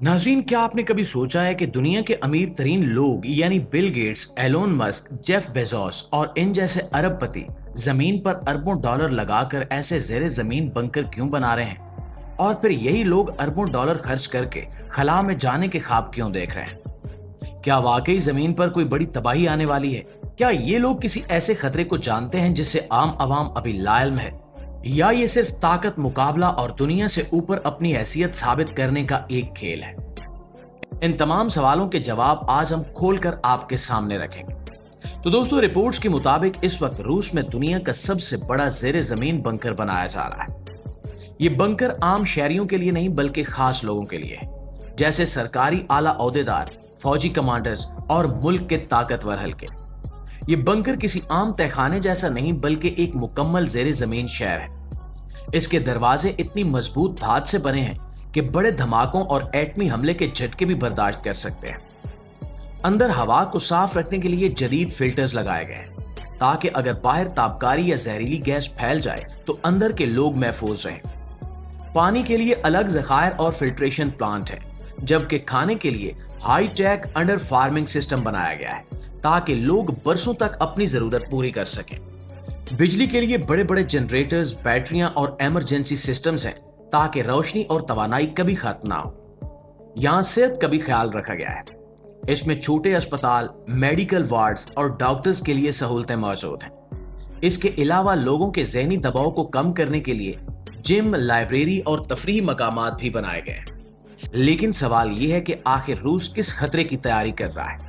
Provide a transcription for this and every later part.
नाज़रीन, क्या आपने कभी सोचा है कि दुनिया के अमीर तरीन लोग यानी Bill Gates, Elon Musk, Jeff Bezos और इन जैसे अरबपति जमीन पर अरबों डॉलर लगाकर ऐसे जेरे जमीन बंकर क्यों बना रहे हैं? और फिर यही लोग अरबों डॉलर खर्च करके खला में जाने के ख्वाब क्यों देख रहे हैं? क्या वाकई जमीन पर कोई बड़ी तबाही आने वाली है? क्या ये लोग किसी ऐसे खतरे को जानते हैं जिससे आम आवाम अभी लाइल्म है, या ये सिर्फ ताकत, मुकाबला और दुनिया से ऊपर अपनी हैसियत साबित करने का एक खेल है? इन तमाम सवालों के जवाब आज हम खोलकर आपके सामने रखेंगे। तो दोस्तों, रिपोर्ट्स के मुताबिक इस वक्त रूस में दुनिया का सबसे बड़ा जेरे जमीन बंकर बनाया जा रहा है। ये बंकर आम शहरियों के लिए नहीं बल्कि खास लोगों के लिए है, जैसे सरकारी आला ओहदेदार, फौजी कमांडर्स और मुल्क के ताकतवर हल्के। ये बंकर किसी आम तहखाने जैसा नहीं बल्कि एक मुकम्मल जेरे जमीन शहर है। इसके दरवाजे इतनी मजबूत धात से बने हैं कि बड़े धमाकों और एटमी हमले के झटके भी बर्दाश्त कर सकते हैं। अंदर हवा को साफ रखने के लिए जदीद फिल्टर्स लगाए गए हैं ताकि अगर बाहर तापकारी या जहरीली गैस फैल जाए तो अंदर के लोग महफूज रहें। पानी के लिए अलग ज़खायर और फिल्ट्रेशन प्लांट है, जबकि खाने के लिए high tech under farming system बनाया गया है ताकि लोग बरसों तक अपनी जरूरत पूरी कर सकें। बिजली के लिए बड़े बड़े जनरेटर्स, बैटरियां और इमरजेंसी सिस्टम्स हैं ताकि रोशनी और तवानाई कभी खत्म ना हो। यहाँ सेहत का भी ख्याल रखा गया है। इसमें छोटे अस्पताल, मेडिकल वार्ड्स और डॉक्टर्स के लिए सहूलतें मौजूद हैं। इसके अलावा लोगों के ज़हनी दबाव को कम करने के लिए जिम, लाइब्रेरी और तफरीही मकामात भी बनाए गए हैं। लेकिन सवाल यह है कि आखिर रूस किस खतरे की तैयारी कर रहा है?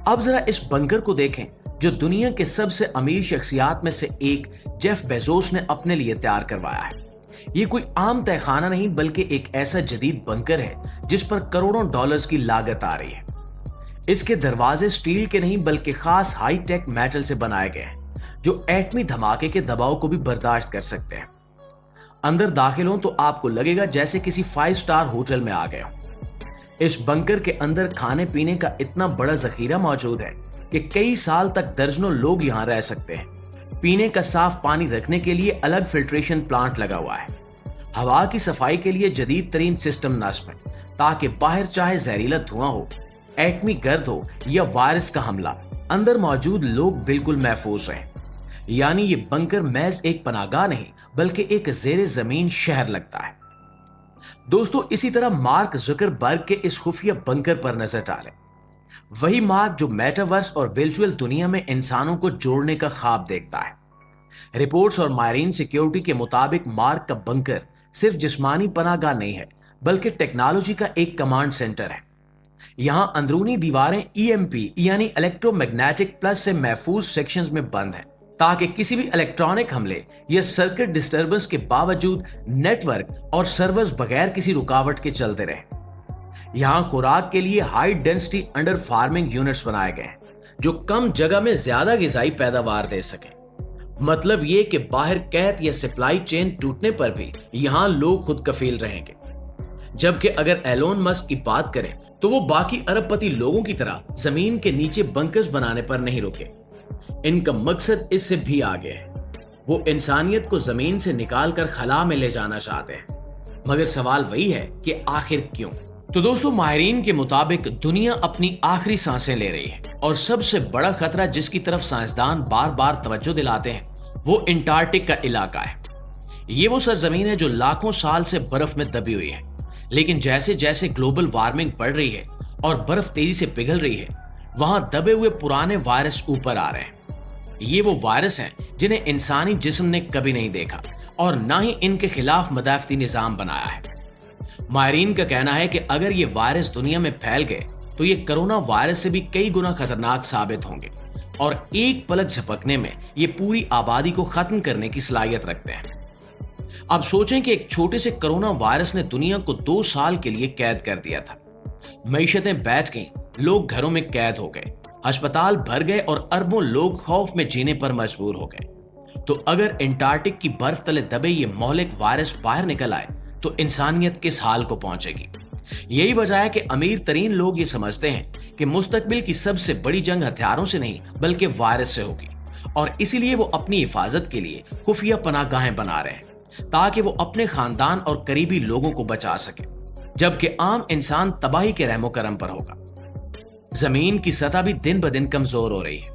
अब जरा इस बंकर को देखें जो दुनिया के सबसे अमीर शख्सियात में से एक जेफ बेजोस ने अपने लिए तैयार करवाया है। ये कोई आम तहखाना नहीं बल्कि एक ऐसा जदीद बंकर है जिस पर करोड़ों डॉलर्स की लागत आ रही है। इसके दरवाजे स्टील के नहीं बल्कि खास हाई टेक मेटल से बनाए गए हैं जो एटमी धमाके के दबाव को भी बर्दाश्त कर सकते हैं। अंदर दाखिल हो तो आपको लगेगा जैसे किसी 5 स्टार होटल में आ गए हो। इस बंकर के अंदर खाने पीने का इतना बड़ा जखीरा मौजूद है कि कई साल तक दर्जनों लोग यहाँ रह सकते हैं। पीने का साफ पानी रखने के लिए अलग फिल्ट्रेशन प्लांट लगा हुआ है। हवा की सफाई के लिए जदीद तरीन सिस्टम नस्ब है ताकि बाहर चाहे जहरीला धुआं हो, एटमी गर्द हो या वायरस का हमला, अंदर मौजूद लोग बिल्कुल महफूज रहें। यानी ये बंकर महज एक पनाहगाह नहीं बल्कि एक जेरे जमीन शहर लगता है। दोस्तों, इसी तरह मार्क जुकरबर्ग के इस खुफिया बंकर पर नजर डालें। वही मार्क जो मेटावर्स और वर्चुअल दुनिया में इंसानों को जोड़ने का ख्वाब देखता है। रिपोर्ट्स और मायरीन सिक्योरिटी के मुताबिक मार्क का बंकर सिर्फ जिस्मानी पनाहगाह नहीं है बल्कि टेक्नोलॉजी का एक कमांड सेंटर है। यहां अंदरूनी दीवारें EMP यानी इलेक्ट्रोमैग्नेटिक प्लस से महफूज सेक्शंस में बंद हैं ताकि किसी भी इलेक्ट्रॉनिक हमले या सर्किट डिस्टर्बेंस के बावजूद नेटवर्क और सर्वर्स बगैर किसी रुकावट के चलते रहें। यहां खुराक के लिए high density under farming units बनाए गए हैं जो कम जगह में ज्यादा गिजाई पैदावार दे सकें। मतलब ये कि बाहर कैद या सप्लाई चेन टूटने पर भी यहां लोग खुद कफील रहेंगे। जबकि अगर एलोन मस्क की बात करें तो वो बाकी अरबपति लोगों की तरह जमीन के नीचे बंकर्स बनाने पर नहीं रुके। इनका मकसद इससे भी आगे है। वो इंसानियत को जमीन से निकालकर खला में ले जाना चाहते हैं। मगर सवाल वही है कि आखिर क्यों? तो दोस्तों, माहिरीन के मुताबिक दुनिया अपनी आखिरी सांसें ले रही है और सबसे बड़ा खतरा जिसकी तरफ साइंसदान बार बार तवज्जो दिलाते हैं वो अंटार्कटिक का इलाका है। ये वो सरजमीन है जो लाखों साल से बर्फ में दबी हुई है, लेकिन जैसे जैसे ग्लोबल वार्मिंग बढ़ रही है और बर्फ तेजी से पिघल रही है, वहां दबे हुए पुराने वायरस ऊपर आ रहे हैं। ये वो वायरस हैं जिन्हें इंसानी जिस्म ने कभी नहीं देखा और ना ही इनके खिलाफ मदाफती निजाम बनाया है। माहिरीन का कहना है कि अगर ये वायरस दुनिया में फैल गए तो ये कोरोना वायरस से भी कई गुना खतरनाक साबित होंगे और एक पलक झपकने में ये पूरी आबादी को खत्म करने की सलाहियत रखते हैं। अब सोचें कि एक छोटे से कोरोना वायरस ने दुनिया को 2 साल के लिए कैद कर दिया था। मईशतें बैठ गईं, लोग घरों में कैद हो गए, अस्पताल भर गए और अरबों लोग खौफ में जीने पर मजबूर हो गए। तो अगर अंटार्कटिक की बर्फ तले दबे ये मौलिक वायरस बाहर निकल आए तो इंसानियत किस हाल को पहुंचेगी? यही वजह है कि अमीर तरीन लोग ये समझते हैं कि मुस्तकबिल की सबसे बड़ी जंग हथियारों से नहीं बल्कि वायरस से होगी और इसीलिए वो अपनी हिफाजत के लिए खुफिया पनाहगाहें बना रहे हैं ताकि वो अपने खानदान और करीबी लोगों को बचा सके। जबकि आम इंसान तबाही के रहमो करम पर होगा। जमीन की सतह भी दिन ब दिन कमजोर हो रही है।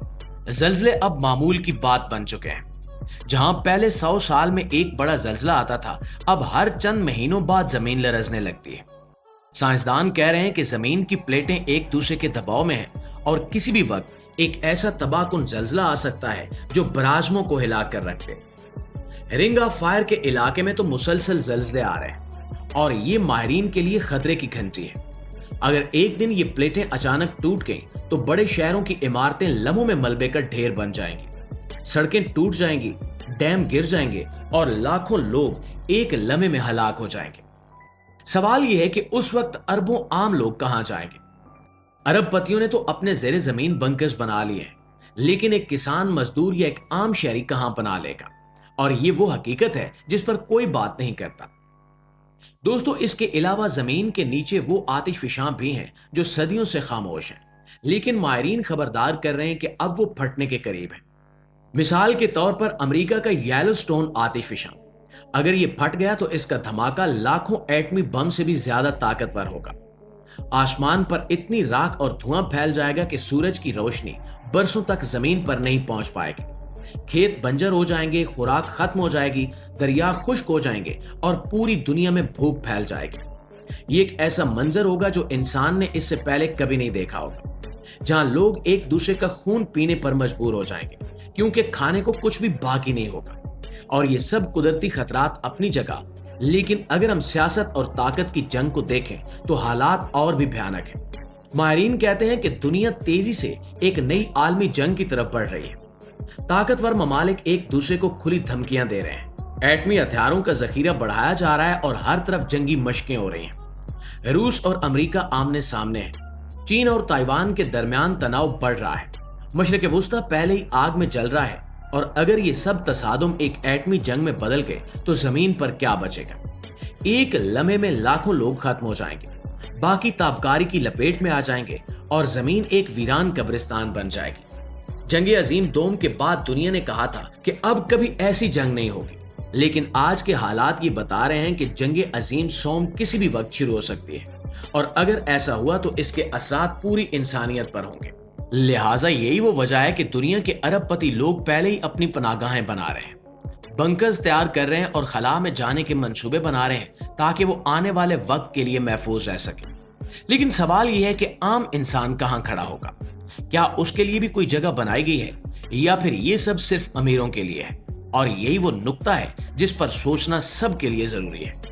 जल्जले अब मामूल की बात बन चुके हैं। जहां पहले 100 साल में एक बड़ा जल्जला आता था, अब हर चंद महीनों बाद जमीन लरजने लगती है। साइंसदान कह रहे हैं कि जमीन की प्लेटें एक दूसरे के दबाव में हैं और किसी भी वक्त एक ऐसा तबाहकुन जल्जला आ सकता है जो बराजमों को हिला कर रख दे। रिंग ऑफ फायर के इलाके में तो मुसलसल जल्जले आ रहे हैं और ये माहिरीन के लिए खतरे की घंटी है। अगर एक दिन ये प्लेटें अचानक टूट गईं तो बड़े शहरों की इमारतें लम्हों में मलबे का ढेर बन जाएंगी, सड़कें टूट जाएंगी, डैम गिर जाएंगे और लाखों लोग एक लम्हे में हलाक हो जाएंगे। सवाल यह है कि उस वक्त अरबों आम लोग कहां जाएंगे। अरबपतियों ने तो अपने जेरे जमीन बंकर्स बना लिए हैं, लेकिन एक किसान, मजदूर या एक आम शहरी कहां बना लेगा? और ये वो हकीकत है जिस पर कोई बात नहीं करता। दोस्तों, इसके अलावा जमीन के नीचे वो आतिशफिशां भी हैं जो सदियों से खामोश हैं, लेकिन माहिरीन खबरदार कर रहे हैं कि अब वो फटने के करीब है। मिसाल के तौर पर अमेरिका का येलोस्टोन आतिशफिशां, अगर ये फट गया तो इसका धमाका लाखों एटमी बम से भी ज्यादा ताकतवर होगा। आसमान पर इतनी राख और धुआं फैल जाएगा कि सूरज की रोशनी बरसों तक जमीन पर नहीं पहुंच पाएगी। खेत बंजर हो जाएंगे, खुराक खत्म हो जाएगी, दरिया खुश्क हो जाएंगे और पूरी दुनिया में भूख फैल जाएगी। ये एक ऐसा मंजर होगा जो इंसान ने इससे पहले कभी नहीं देखा होगा, जहां लोग एक दूसरे का खून पीने पर मजबूर हो जाएंगे क्योंकि खाने को कुछ भी बाकी नहीं होगा। और ये सब कुदरती खतरात अपनी जगह, लेकिन अगर हम सियासत और ताकत की जंग को देखें तो हालात और भी भयानक हैं। माहिरीन कहते हैं कि दुनिया तेजी से एक नई आलमी जंग की तरफ बढ़ रही है। ताकतवर ममालिक एक दूसरे को खुली धमकियां दे रहे हैं, एटमी हथियारों का जखीरा बढ़ाया जा रहा है और हर तरफ जंगी मशकें हो रही हैं। रूस और अमेरिका आमने सामने हैं। चीन और ताइवान के दरमियान तनाव बढ़ रहा है। मशरिक वुस्ता पहले ही आग में जल रहा है और अगर ये सब तसादुम एक एटमी जंग में बदल गए तो जमीन पर क्या बचेगा? एक लम्हे में लाखों लोग खत्म हो जाएंगे, बाकी ताबकारी की लपेट में आ जाएंगे और जमीन एक वीरान कब्रिस्तान बन जाएगी। जंग अजीम दोम के बाद दुनिया ने कहा था कि अब कभी ऐसी जंग नहीं होगी, लेकिन आज के हालात ये बता रहे हैं कि जंग अजीम सोम किसी भी वक्त शुरू हो सकती है और अगर ऐसा हुआ तो इसके असरात पूरी इंसानियत पर होंगे। लिहाजा यही वो वजह है कि दुनिया के अरबपति लोग पहले ही अपनी पनागाहें बना रहे हैं, बंकर्स तैयार कर रहे हैं और खला में जाने के मंसूबे बना रहे हैं ताकि वो आने वाले वक्त के लिए महफूज रह सके। लेकिन सवाल यह है कि आम इंसान कहां खड़ा होगा? क्या उसके लिए भी कोई जगह बनाई गई है या फिर ये सब सिर्फ अमीरों के लिए है? और यही वो नुक्ता है जिस पर सोचना सबके लिए जरूरी है।